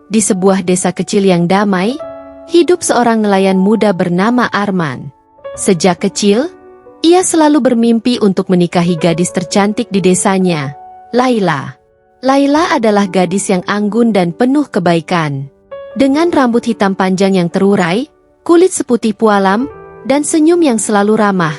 Di sebuah desa kecil yang damai, hidup seorang nelayan muda bernama Arman. Sejak kecil, ia selalu bermimpi untuk menikahi gadis tercantik di desanya, Laila. Laila adalah gadis yang anggun dan penuh kebaikan. Dengan rambut hitam panjang yang terurai, kulit seputih pualam, dan senyum yang selalu ramah,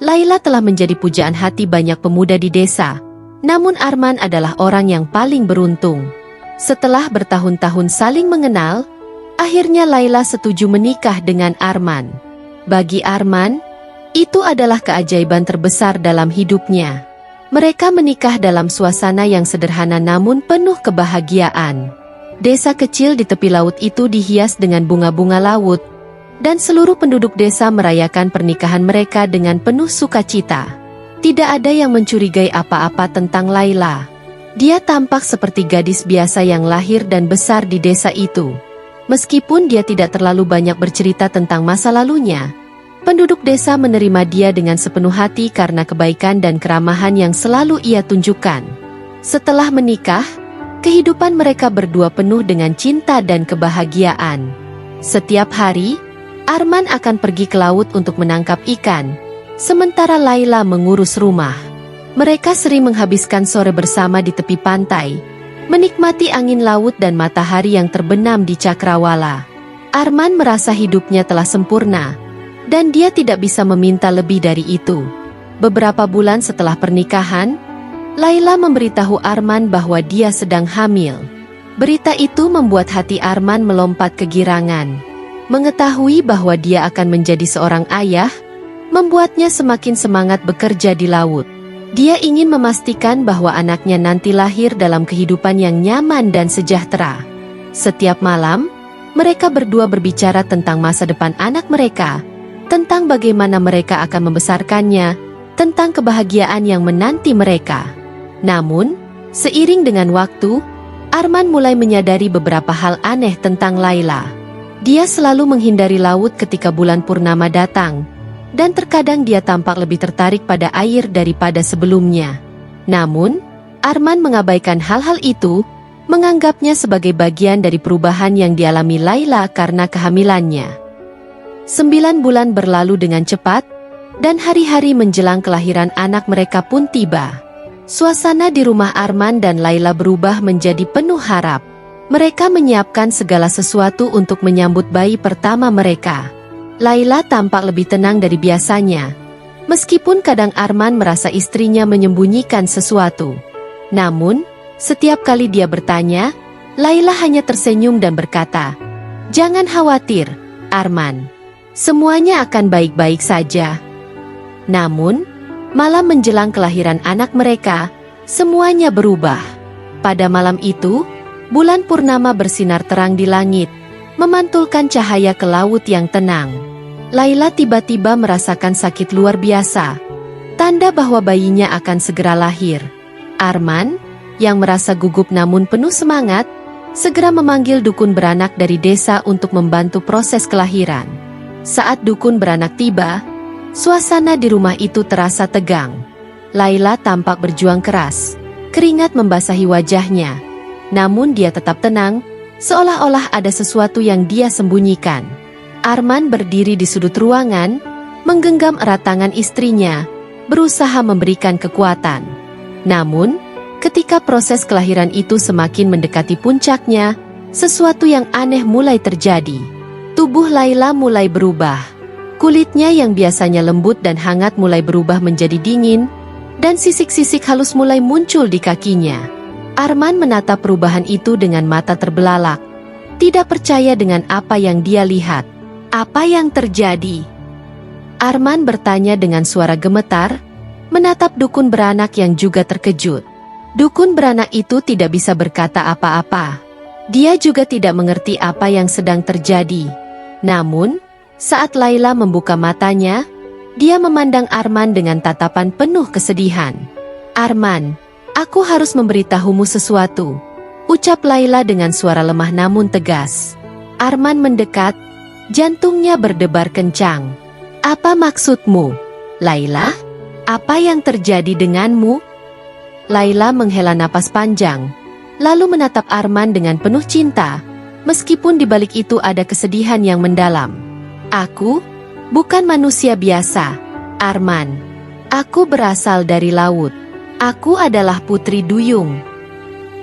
Laila telah menjadi pujaan hati banyak pemuda di desa. Namun Arman adalah orang yang paling beruntung. Setelah bertahun-tahun saling mengenal, akhirnya Laila setuju menikah dengan Arman. Bagi Arman, itu adalah keajaiban terbesar dalam hidupnya. Mereka menikah dalam suasana yang sederhana namun penuh kebahagiaan. Desa kecil di tepi laut itu dihias dengan bunga-bunga laut, dan seluruh penduduk desa merayakan pernikahan mereka dengan penuh sukacita. Tidak ada yang mencurigai apa-apa tentang Laila. Dia tampak seperti gadis biasa yang lahir dan besar di desa itu. Meskipun dia tidak terlalu banyak bercerita tentang masa lalunya, penduduk desa menerima dia dengan sepenuh hati karena kebaikan dan keramahan yang selalu ia tunjukkan. Setelah menikah, kehidupan mereka berdua penuh dengan cinta dan kebahagiaan. Setiap hari, Arman akan pergi ke laut untuk menangkap ikan, sementara Laila mengurus rumah. Mereka sering menghabiskan sore bersama di tepi pantai, menikmati angin laut dan matahari yang terbenam di cakrawala. Arman merasa hidupnya telah sempurna, dan dia tidak bisa meminta lebih dari itu. Beberapa bulan setelah pernikahan, Laila memberitahu Arman bahwa dia sedang hamil. Berita itu membuat hati Arman melompat kegirangan. Mengetahui bahwa dia akan menjadi seorang ayah, membuatnya semakin semangat bekerja di laut. Dia ingin memastikan bahwa anaknya nanti lahir dalam kehidupan yang nyaman dan sejahtera. Setiap malam, mereka berdua berbicara tentang masa depan anak mereka, tentang bagaimana mereka akan membesarkannya, tentang kebahagiaan yang menanti mereka. Namun, seiring dengan waktu, Arman mulai menyadari beberapa hal aneh tentang Laila. Dia selalu menghindari laut ketika bulan purnama datang, dan terkadang dia tampak lebih tertarik pada air daripada sebelumnya. Namun, Arman mengabaikan hal-hal itu, menganggapnya sebagai bagian dari perubahan yang dialami Laila karena kehamilannya. 9 bulan berlalu dengan cepat, dan hari-hari menjelang kelahiran anak mereka pun tiba. Suasana di rumah Arman dan Laila berubah menjadi penuh harap. Mereka menyiapkan segala sesuatu untuk menyambut bayi pertama mereka. Laila tampak lebih tenang dari biasanya, meskipun kadang Arman merasa istrinya menyembunyikan sesuatu. Namun, setiap kali dia bertanya, Laila hanya tersenyum dan berkata, "Jangan khawatir, Arman. Semuanya akan baik-baik saja." Namun, malam menjelang kelahiran anak mereka, semuanya berubah. Pada malam itu, bulan purnama bersinar terang di langit, memantulkan cahaya ke laut yang tenang. Laila tiba-tiba merasakan sakit luar biasa, tanda bahwa bayinya akan segera lahir. Arman, yang merasa gugup namun penuh semangat, segera memanggil dukun beranak dari desa untuk membantu proses kelahiran. Saat dukun beranak tiba, suasana di rumah itu terasa tegang. Laila tampak berjuang keras, keringat membasahi wajahnya. Namun dia tetap tenang, seolah-olah ada sesuatu yang dia sembunyikan. Arman berdiri di sudut ruangan, menggenggam erat tangan istrinya, berusaha memberikan kekuatan. Namun, ketika proses kelahiran itu semakin mendekati puncaknya, sesuatu yang aneh mulai terjadi. Tubuh Laila mulai berubah. Kulitnya yang biasanya lembut dan hangat mulai berubah menjadi dingin, dan sisik-sisik halus mulai muncul di kakinya. Arman menatap perubahan itu dengan mata terbelalak, tidak percaya dengan apa yang dia lihat. Apa yang terjadi? Arman bertanya dengan suara gemetar, menatap dukun beranak yang juga terkejut. Dukun beranak itu tidak bisa berkata apa-apa. Dia juga tidak mengerti apa yang sedang terjadi. Namun, saat Laila membuka matanya, dia memandang Arman dengan tatapan penuh kesedihan. "Arman, aku harus memberitahumu sesuatu," ucap Laila dengan suara lemah namun tegas. Arman mendekat, jantungnya berdebar kencang. "Apa maksudmu, Laila? Apa yang terjadi denganmu?" Laila menghela napas panjang, lalu menatap Arman dengan penuh cinta, Meskipun di balik itu ada kesedihan yang mendalam. Aku bukan manusia biasa, Arman. Aku berasal dari laut. Aku adalah Putri Duyung.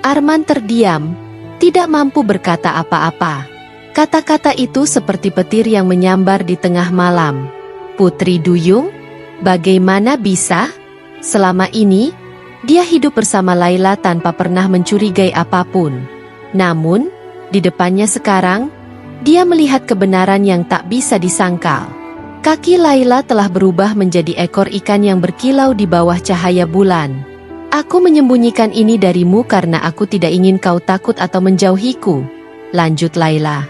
Arman terdiam, tidak mampu berkata apa-apa. Kata-kata itu seperti petir yang menyambar di tengah malam. Putri Duyung? Bagaimana bisa? Selama ini, dia hidup bersama Laila tanpa pernah mencurigai apapun. Namun, di depannya sekarang, dia melihat kebenaran yang tak bisa disangkal. Kaki Laila telah berubah menjadi ekor ikan yang berkilau di bawah cahaya bulan. Aku menyembunyikan ini darimu karena aku tidak ingin kau takut atau menjauhiku. Lanjut Laila.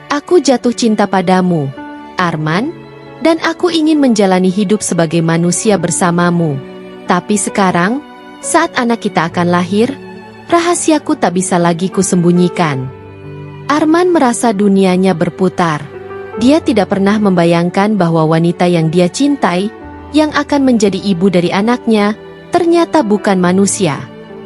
Aku jatuh cinta padamu, Arman, dan aku ingin menjalani hidup sebagai manusia bersamamu. Tapi sekarang, saat anak kita akan lahir, rahasiaku tak bisa lagi kusembunyikan. Arman merasa dunianya berputar. Dia tidak pernah membayangkan bahwa wanita yang dia cintai, yang akan menjadi ibu dari anaknya, ternyata bukan manusia.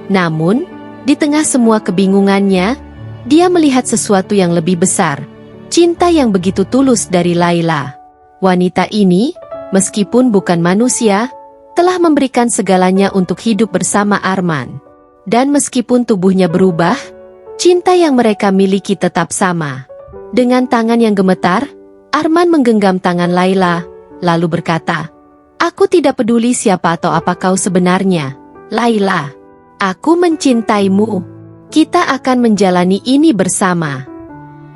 Namun, di tengah semua kebingungannya, dia melihat sesuatu yang lebih besar, cinta yang begitu tulus dari Laila. Wanita ini, meskipun bukan manusia, telah memberikan segalanya untuk hidup bersama Arman. Dan meskipun tubuhnya berubah, cinta yang mereka miliki tetap sama. Dengan tangan yang gemetar, Arman menggenggam tangan Laila, lalu berkata, "Aku tidak peduli siapa atau apa kau sebenarnya, Laila. Aku mencintaimu. Kita akan menjalani ini bersama."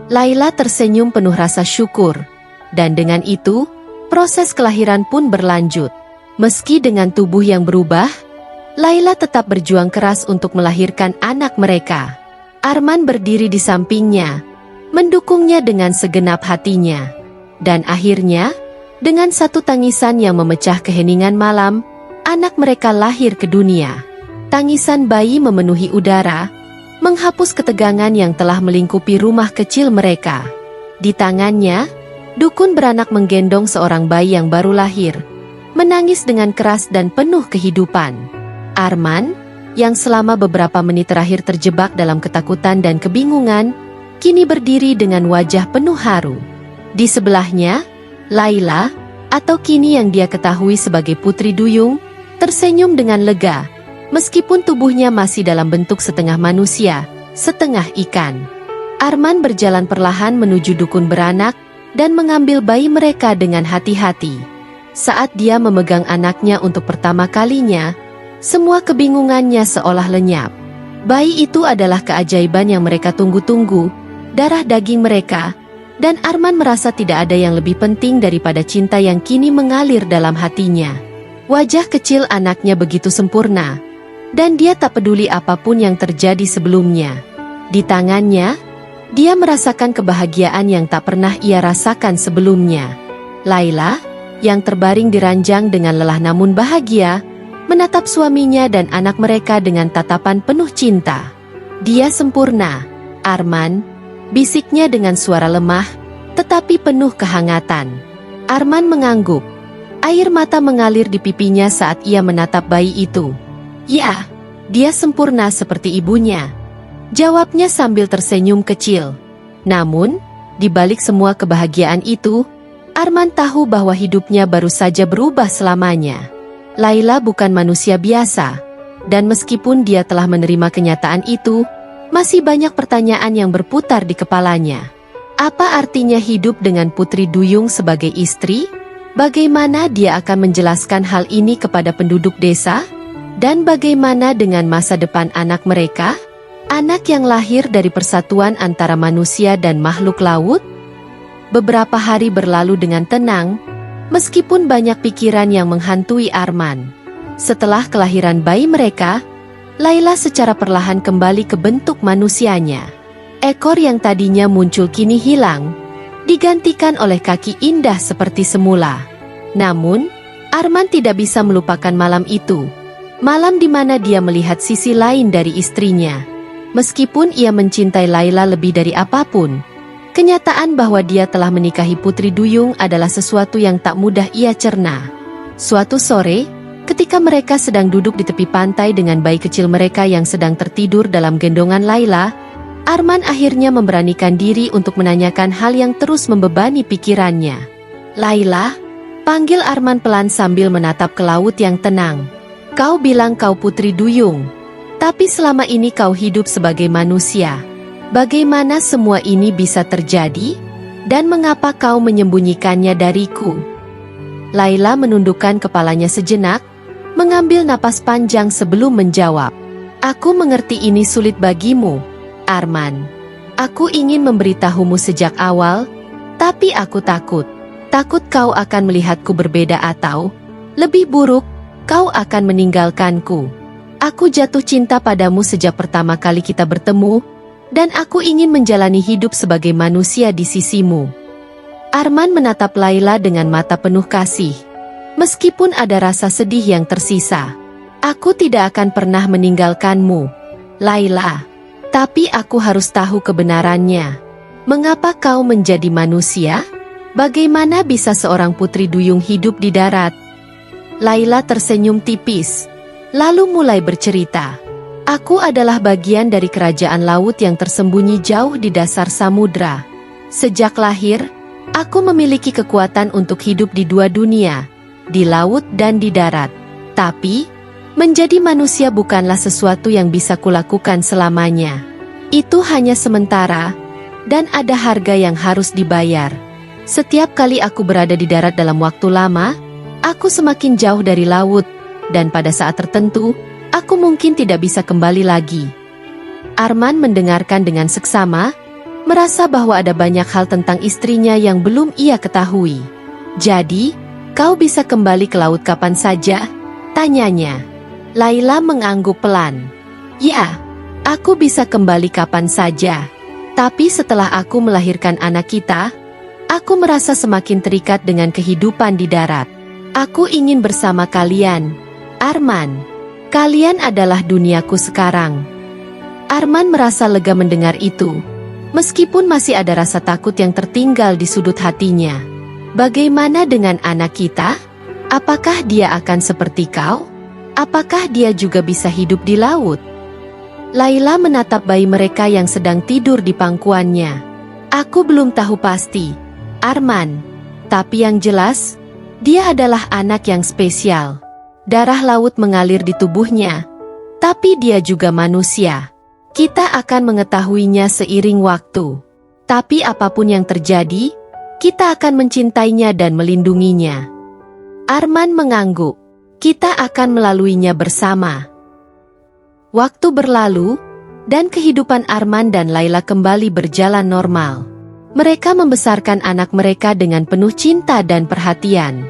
Laila tersenyum penuh rasa syukur, dan dengan itu, proses kelahiran pun berlanjut. Meski dengan tubuh yang berubah, Laila tetap berjuang keras untuk melahirkan anak mereka. Arman berdiri di sampingnya, mendukungnya dengan segenap hatinya. Dan akhirnya, dengan satu tangisan yang memecah keheningan malam, anak mereka lahir ke dunia. Tangisan bayi memenuhi udara, menghapus ketegangan yang telah melingkupi rumah kecil mereka. Di tangannya, dukun beranak menggendong seorang bayi yang baru lahir, menangis dengan keras dan penuh kehidupan. Arman, yang selama beberapa menit terakhir terjebak dalam ketakutan dan kebingungan, kini berdiri dengan wajah penuh haru. Di sebelahnya, Laila, atau kini yang dia ketahui sebagai Putri Duyung, tersenyum dengan lega, meskipun tubuhnya masih dalam bentuk setengah manusia, setengah ikan. Arman berjalan perlahan menuju dukun beranak, dan mengambil bayi mereka dengan hati-hati. Saat dia memegang anaknya untuk pertama kalinya, semua kebingungannya seolah lenyap. Bayi itu adalah keajaiban yang mereka tunggu-tunggu, darah daging mereka, dan Arman merasa tidak ada yang lebih penting daripada cinta yang kini mengalir dalam hatinya. Wajah kecil anaknya begitu sempurna, dan dia tak peduli apapun yang terjadi sebelumnya. Di tangannya, dia merasakan kebahagiaan yang tak pernah ia rasakan sebelumnya. Laila, yang terbaring di ranjang dengan lelah namun bahagia, menatap suaminya dan anak mereka dengan tatapan penuh cinta. "Dia sempurna, Arman," bisiknya dengan suara lemah, tetapi penuh kehangatan. Arman mengangguk. Air mata mengalir di pipinya saat ia menatap bayi itu. "Ya, dia sempurna seperti ibunya," jawabnya sambil tersenyum kecil. Namun, di balik semua kebahagiaan itu, Arman tahu bahwa hidupnya baru saja berubah selamanya. Laila bukan manusia biasa, dan meskipun dia telah menerima kenyataan itu, masih banyak pertanyaan yang berputar di kepalanya. Apa artinya hidup dengan Putri Duyung sebagai istri? Bagaimana dia akan menjelaskan hal ini kepada penduduk desa? Dan bagaimana dengan masa depan anak mereka? Anak yang lahir dari persatuan antara manusia dan makhluk laut? Beberapa hari berlalu dengan tenang, meskipun banyak pikiran yang menghantui Arman. Setelah kelahiran bayi mereka, Laila secara perlahan kembali ke bentuk manusianya. Ekor yang tadinya muncul kini hilang, digantikan oleh kaki indah seperti semula. Namun, Arman tidak bisa melupakan malam itu. Malam di mana dia melihat sisi lain dari istrinya. Meskipun ia mencintai Laila lebih dari apapun, kenyataan bahwa dia telah menikahi Putri Duyung adalah sesuatu yang tak mudah ia cerna. Suatu sore, ketika mereka sedang duduk di tepi pantai dengan bayi kecil mereka yang sedang tertidur dalam gendongan Laila, Arman akhirnya memberanikan diri untuk menanyakan hal yang terus membebani pikirannya. "Laila," panggil Arman pelan sambil menatap ke laut yang tenang. "Kau bilang kau putri duyung. Tapi selama ini kau hidup sebagai manusia. Bagaimana semua ini bisa terjadi? Dan mengapa kau menyembunyikannya dariku?" Laila menundukkan kepalanya sejenak, mengambil napas panjang sebelum menjawab. "Aku mengerti ini sulit bagimu, Arman. Aku ingin memberitahumu sejak awal, tapi aku takut. Takut kau akan melihatku berbeda atau, lebih buruk, kau akan meninggalkanku. Aku jatuh cinta padamu sejak pertama kali kita bertemu, dan aku ingin menjalani hidup sebagai manusia di sisimu." Arman menatap Laila dengan mata penuh kasih. Meskipun ada rasa sedih yang tersisa. "Aku tidak akan pernah meninggalkanmu, Laila. Tapi aku harus tahu kebenarannya. Mengapa kau menjadi manusia? Bagaimana bisa seorang putri duyung hidup di darat?" Laila tersenyum tipis, lalu mulai bercerita. "Aku adalah bagian dari kerajaan laut yang tersembunyi jauh di dasar samudra. Sejak lahir, aku memiliki kekuatan untuk hidup di dua dunia, di laut dan di darat. Tapi, menjadi manusia bukanlah sesuatu yang bisa kulakukan selamanya. Itu hanya sementara, dan ada harga yang harus dibayar. Setiap kali aku berada di darat dalam waktu lama, aku semakin jauh dari laut, dan pada saat tertentu, aku mungkin tidak bisa kembali lagi." Arman mendengarkan dengan seksama, merasa bahwa ada banyak hal tentang istrinya yang belum ia ketahui. "Jadi, kau bisa kembali ke laut kapan saja?" tanyanya. Laila mengangguk pelan. "Ya, aku bisa kembali kapan saja. Tapi setelah aku melahirkan anak kita, aku merasa semakin terikat dengan kehidupan di darat. Aku ingin bersama kalian, Arman. Kalian adalah duniaku sekarang." Arman merasa lega mendengar itu, meskipun masih ada rasa takut yang tertinggal di sudut hatinya. "Bagaimana dengan anak kita? Apakah dia akan seperti kau? Apakah dia juga bisa hidup di laut?" Laila menatap bayi mereka yang sedang tidur di pangkuannya. "Aku belum tahu pasti, Arman. Tapi yang jelas, dia adalah anak yang spesial. Darah laut mengalir di tubuhnya. Tapi dia juga manusia. Kita akan mengetahuinya seiring waktu. Tapi apapun yang terjadi, kita akan mencintainya dan melindunginya." Arman mengangguk. "Kita akan melaluinya bersama." Waktu berlalu, dan kehidupan Arman dan Laila kembali berjalan normal. Mereka membesarkan anak mereka dengan penuh cinta dan perhatian.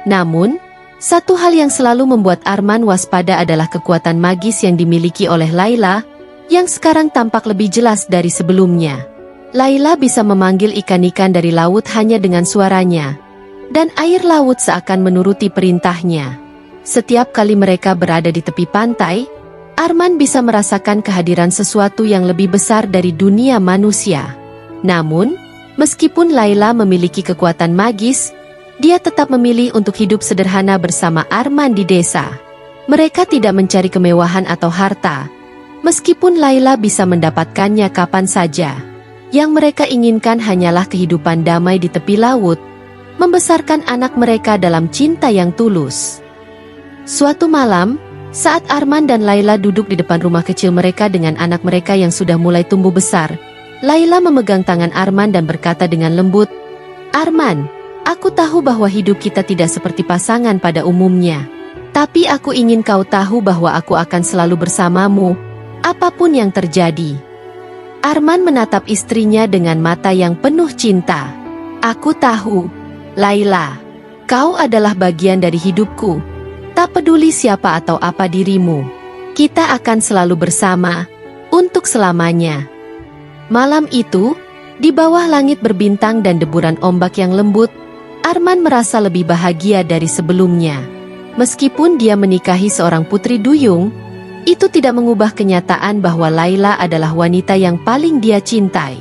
Namun, satu hal yang selalu membuat Arman waspada adalah kekuatan magis yang dimiliki oleh Laila, yang sekarang tampak lebih jelas dari sebelumnya. Laila bisa memanggil ikan-ikan dari laut hanya dengan suaranya, dan air laut seakan menuruti perintahnya. Setiap kali mereka berada di tepi pantai, Arman bisa merasakan kehadiran sesuatu yang lebih besar dari dunia manusia. Namun, meskipun Laila memiliki kekuatan magis, dia tetap memilih untuk hidup sederhana bersama Arman di desa. Mereka tidak mencari kemewahan atau harta, meskipun Laila bisa mendapatkannya kapan saja. Yang mereka inginkan hanyalah kehidupan damai di tepi laut, membesarkan anak mereka dalam cinta yang tulus. Suatu malam, saat Arman dan Laila duduk di depan rumah kecil mereka dengan anak mereka yang sudah mulai tumbuh besar, Laila memegang tangan Arman dan berkata dengan lembut, "Arman, aku tahu bahwa hidup kita tidak seperti pasangan pada umumnya. Tapi aku ingin kau tahu bahwa aku akan selalu bersamamu, apapun yang terjadi." Arman menatap istrinya dengan mata yang penuh cinta. "Aku tahu, Laila, kau adalah bagian dari hidupku. Tak peduli siapa atau apa dirimu, kita akan selalu bersama, untuk selamanya." Malam itu, di bawah langit berbintang dan deburan ombak yang lembut, Arman merasa lebih bahagia dari sebelumnya. Meskipun dia menikahi seorang putri duyung, itu tidak mengubah kenyataan bahwa Laila adalah wanita yang paling dia cintai.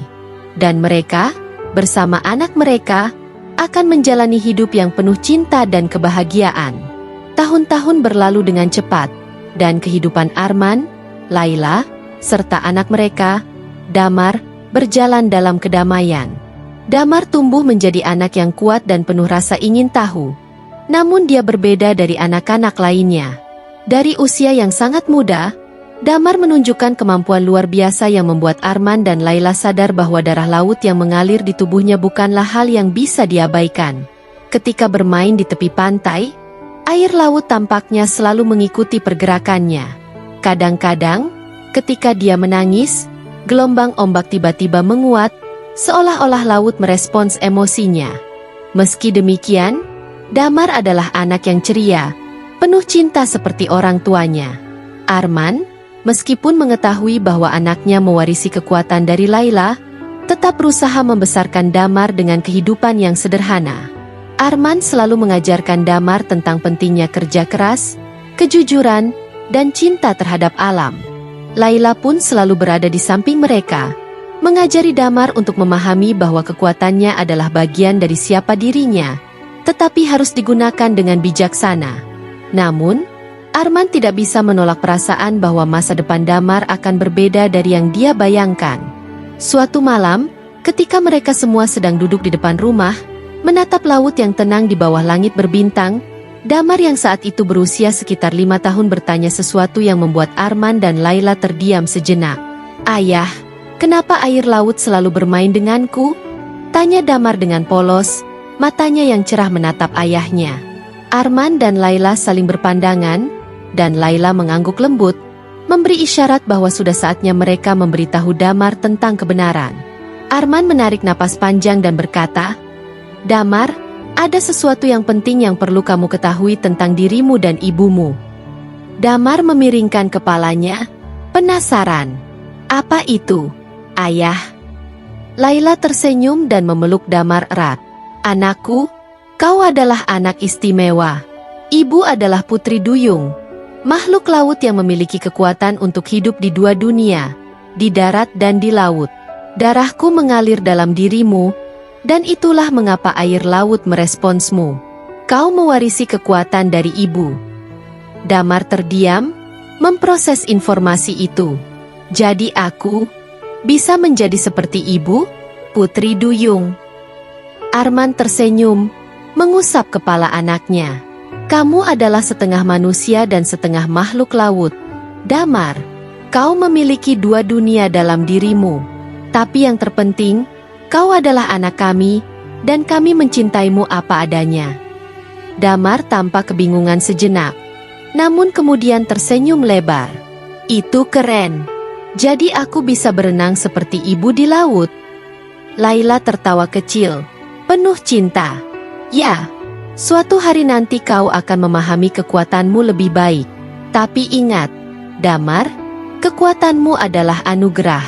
Dan mereka, bersama anak mereka, akan menjalani hidup yang penuh cinta dan kebahagiaan. Tahun-tahun berlalu dengan cepat, dan kehidupan Arman, Laila, serta anak mereka, Damar, berjalan dalam kedamaian. Damar tumbuh menjadi anak yang kuat dan penuh rasa ingin tahu. Namun dia berbeda dari anak-anak lainnya. Dari usia yang sangat muda, Damar menunjukkan kemampuan luar biasa yang membuat Arman dan Laila sadar bahwa darah laut yang mengalir di tubuhnya bukanlah hal yang bisa diabaikan. Ketika bermain di tepi pantai, air laut tampaknya selalu mengikuti pergerakannya. Kadang-kadang, ketika dia menangis, gelombang ombak tiba-tiba menguat, seolah-olah laut merespons emosinya. Meski demikian, Damar adalah anak yang ceria, penuh cinta seperti orang tuanya. Arman, meskipun mengetahui bahwa anaknya mewarisi kekuatan dari Laila, tetap berusaha membesarkan Damar dengan kehidupan yang sederhana. Arman selalu mengajarkan Damar tentang pentingnya kerja keras, kejujuran, dan cinta terhadap alam. Laila pun selalu berada di samping mereka, mengajari Damar untuk memahami bahwa kekuatannya adalah bagian dari siapa dirinya, tetapi harus digunakan dengan bijaksana. Namun, Arman tidak bisa menolak perasaan bahwa masa depan Damar akan berbeda dari yang dia bayangkan. Suatu malam, ketika mereka semua sedang duduk di depan rumah, menatap laut yang tenang di bawah langit berbintang, Damar yang saat itu berusia sekitar 5 tahun bertanya sesuatu yang membuat Arman dan Laila terdiam sejenak. "Ayah, kenapa air laut selalu bermain denganku?" tanya Damar dengan polos, matanya yang cerah menatap ayahnya. Arman dan Laila saling berpandangan, dan Laila mengangguk lembut, memberi isyarat bahwa sudah saatnya mereka memberitahu Damar tentang kebenaran. Arman menarik napas panjang dan berkata, "Damar, ada sesuatu yang penting yang perlu kamu ketahui tentang dirimu dan ibumu." Damar memiringkan kepalanya, penasaran. "Apa itu, Ayah?" Laila tersenyum dan memeluk Damar erat. "Anakku, kau adalah anak istimewa. Ibu adalah putri duyung, makhluk laut yang memiliki kekuatan untuk hidup di 2 dunia, di darat dan di laut. Darahku mengalir dalam dirimu, dan itulah mengapa air laut meresponsmu. Kau mewarisi kekuatan dari ibu." Damar terdiam, memproses informasi itu. "Jadi aku bisa menjadi seperti ibu, putri duyung?" Arman tersenyum, mengusap kepala anaknya. "Kamu adalah setengah manusia dan setengah makhluk laut. Damar, kau memiliki 2 dunia dalam dirimu. Tapi yang terpenting, kau adalah anak kami, dan kami mencintaimu apa adanya." Damar tampak kebingungan sejenak, namun kemudian tersenyum lebar. "Itu keren. Jadi aku bisa berenang seperti ibu di laut?" Laila tertawa kecil, penuh cinta. "Ya. Suatu hari nanti kau akan memahami kekuatanmu lebih baik. Tapi ingat, Damar, kekuatanmu adalah anugerah.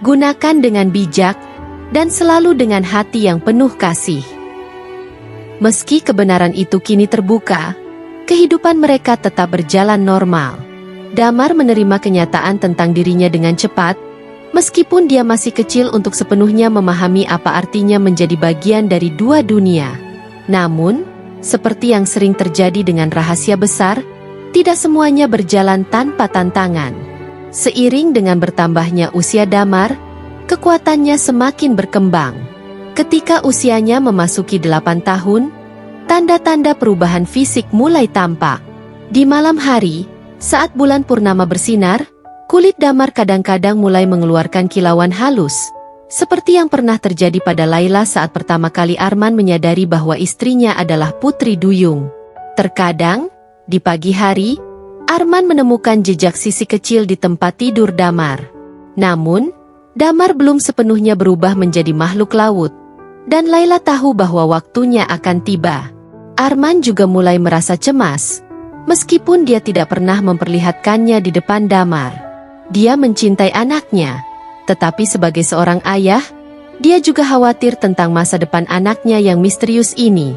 Gunakan dengan bijak, dan selalu dengan hati yang penuh kasih." Meski kebenaran itu kini terbuka, kehidupan mereka tetap berjalan normal. Damar menerima kenyataan tentang dirinya dengan cepat, meskipun dia masih kecil untuk sepenuhnya memahami apa artinya menjadi bagian dari 2 dunia. Namun, seperti yang sering terjadi dengan rahasia besar, tidak semuanya berjalan tanpa tantangan. Seiring dengan bertambahnya usia Damar, kekuatannya semakin berkembang. Ketika usianya memasuki 8 tahun, tanda-tanda perubahan fisik mulai tampak. Di malam hari, saat bulan purnama bersinar, kulit Damar kadang-kadang mulai mengeluarkan kilauan halus, seperti yang pernah terjadi pada Laila saat pertama kali Arman menyadari bahwa istrinya adalah putri duyung. Terkadang, di pagi hari, Arman menemukan jejak sisi kecil di tempat tidur Damar. Namun, Damar belum sepenuhnya berubah menjadi makhluk laut, dan Laila tahu bahwa waktunya akan tiba. Arman juga mulai merasa cemas, meskipun dia tidak pernah memperlihatkannya di depan Damar. Dia mencintai anaknya, tetapi sebagai seorang ayah, dia juga khawatir tentang masa depan anaknya yang misterius ini.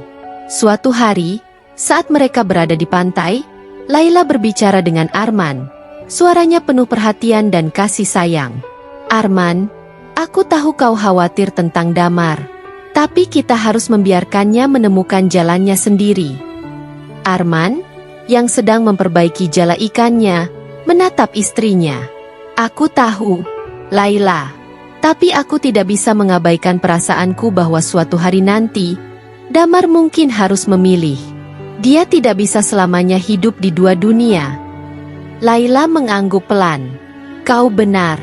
Suatu hari, saat mereka berada di pantai, Laila berbicara dengan Arman. Suaranya penuh perhatian dan kasih sayang. "Arman, aku tahu kau khawatir tentang Damar, tapi kita harus membiarkannya menemukan jalannya sendiri." Arman, yang sedang memperbaiki jala ikannya, menatap istrinya. "Aku tahu, Laila. Tapi aku tidak bisa mengabaikan perasaanku bahwa suatu hari nanti, Damar mungkin harus memilih. Dia tidak bisa selamanya hidup di dua dunia. Laila mengangguk pelan. Kau benar.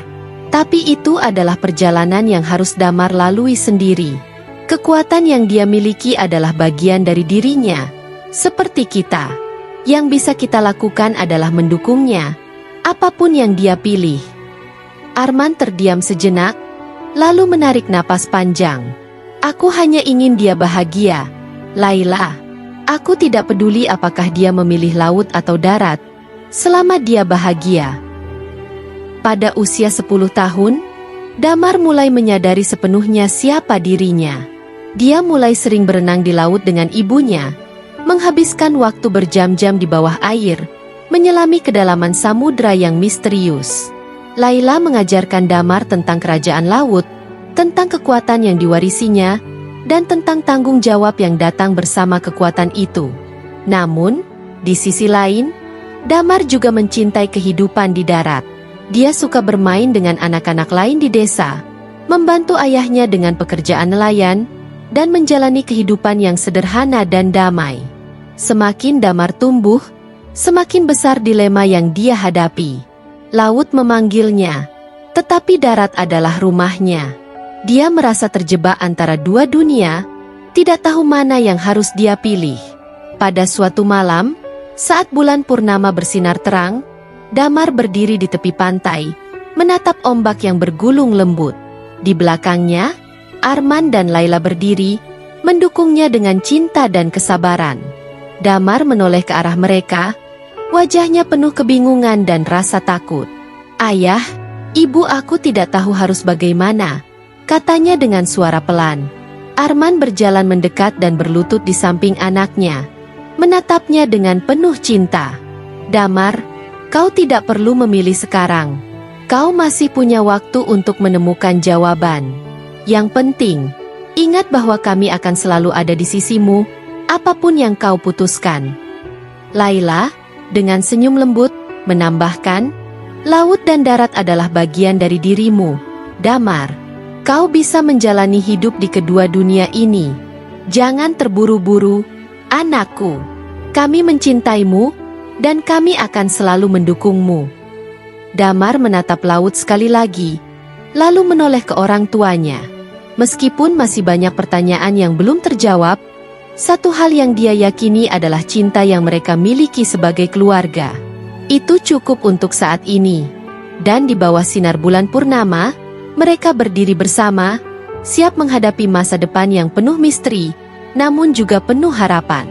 Tapi itu adalah perjalanan yang harus Damar lalui sendiri. Kekuatan yang dia miliki adalah bagian dari dirinya. Seperti kita. Yang bisa kita lakukan adalah mendukungnya. Apapun yang dia pilih. Arman terdiam sejenak, lalu menarik napas panjang. Aku hanya ingin dia bahagia, Laila. Aku tidak peduli apakah dia memilih laut atau darat, selama dia bahagia. Pada usia 10 tahun, Damar mulai menyadari sepenuhnya siapa dirinya. Dia mulai sering berenang di laut dengan ibunya, menghabiskan waktu berjam-jam di bawah air, menyelami kedalaman samudra yang misterius. Laila mengajarkan Damar tentang kerajaan laut, tentang kekuatan yang diwarisinya, dan tentang tanggung jawab yang datang bersama kekuatan itu. Namun, di sisi lain, Damar juga mencintai kehidupan di darat. Dia suka bermain dengan anak-anak lain di desa, membantu ayahnya dengan pekerjaan nelayan, dan menjalani kehidupan yang sederhana dan damai. Semakin Damar tumbuh, semakin besar dilema yang dia hadapi. Laut memanggilnya, tetapi darat adalah rumahnya. Dia merasa terjebak antara dua dunia, tidak tahu mana yang harus dia pilih. Pada suatu malam, saat bulan purnama bersinar terang, Damar berdiri di tepi pantai, menatap ombak yang bergulung lembut. Di belakangnya, Arman dan Laila berdiri, mendukungnya dengan cinta dan kesabaran. Damar menoleh ke arah mereka, wajahnya penuh kebingungan dan rasa takut. Ayah, ibu, aku tidak tahu harus bagaimana, katanya dengan suara pelan. Arman berjalan mendekat dan berlutut di samping anaknya, menatapnya dengan penuh cinta. Damar, kau tidak perlu memilih sekarang. Kau masih punya waktu untuk menemukan jawaban. Yang penting, ingat bahwa kami akan selalu ada di sisimu, apapun yang kau putuskan. Laila, dengan senyum lembut, menambahkan, laut dan darat adalah bagian dari dirimu, Damar. Kau bisa menjalani hidup di kedua dunia ini. Jangan terburu-buru, anakku. Kami mencintaimu, dan kami akan selalu mendukungmu. Damar menatap laut sekali lagi, lalu menoleh ke orang tuanya. Meskipun masih banyak pertanyaan yang belum terjawab, satu hal yang dia yakini adalah cinta yang mereka miliki sebagai keluarga. Itu cukup untuk saat ini. Dan di bawah sinar bulan purnama, mereka berdiri bersama, siap menghadapi masa depan yang penuh misteri, namun juga penuh harapan.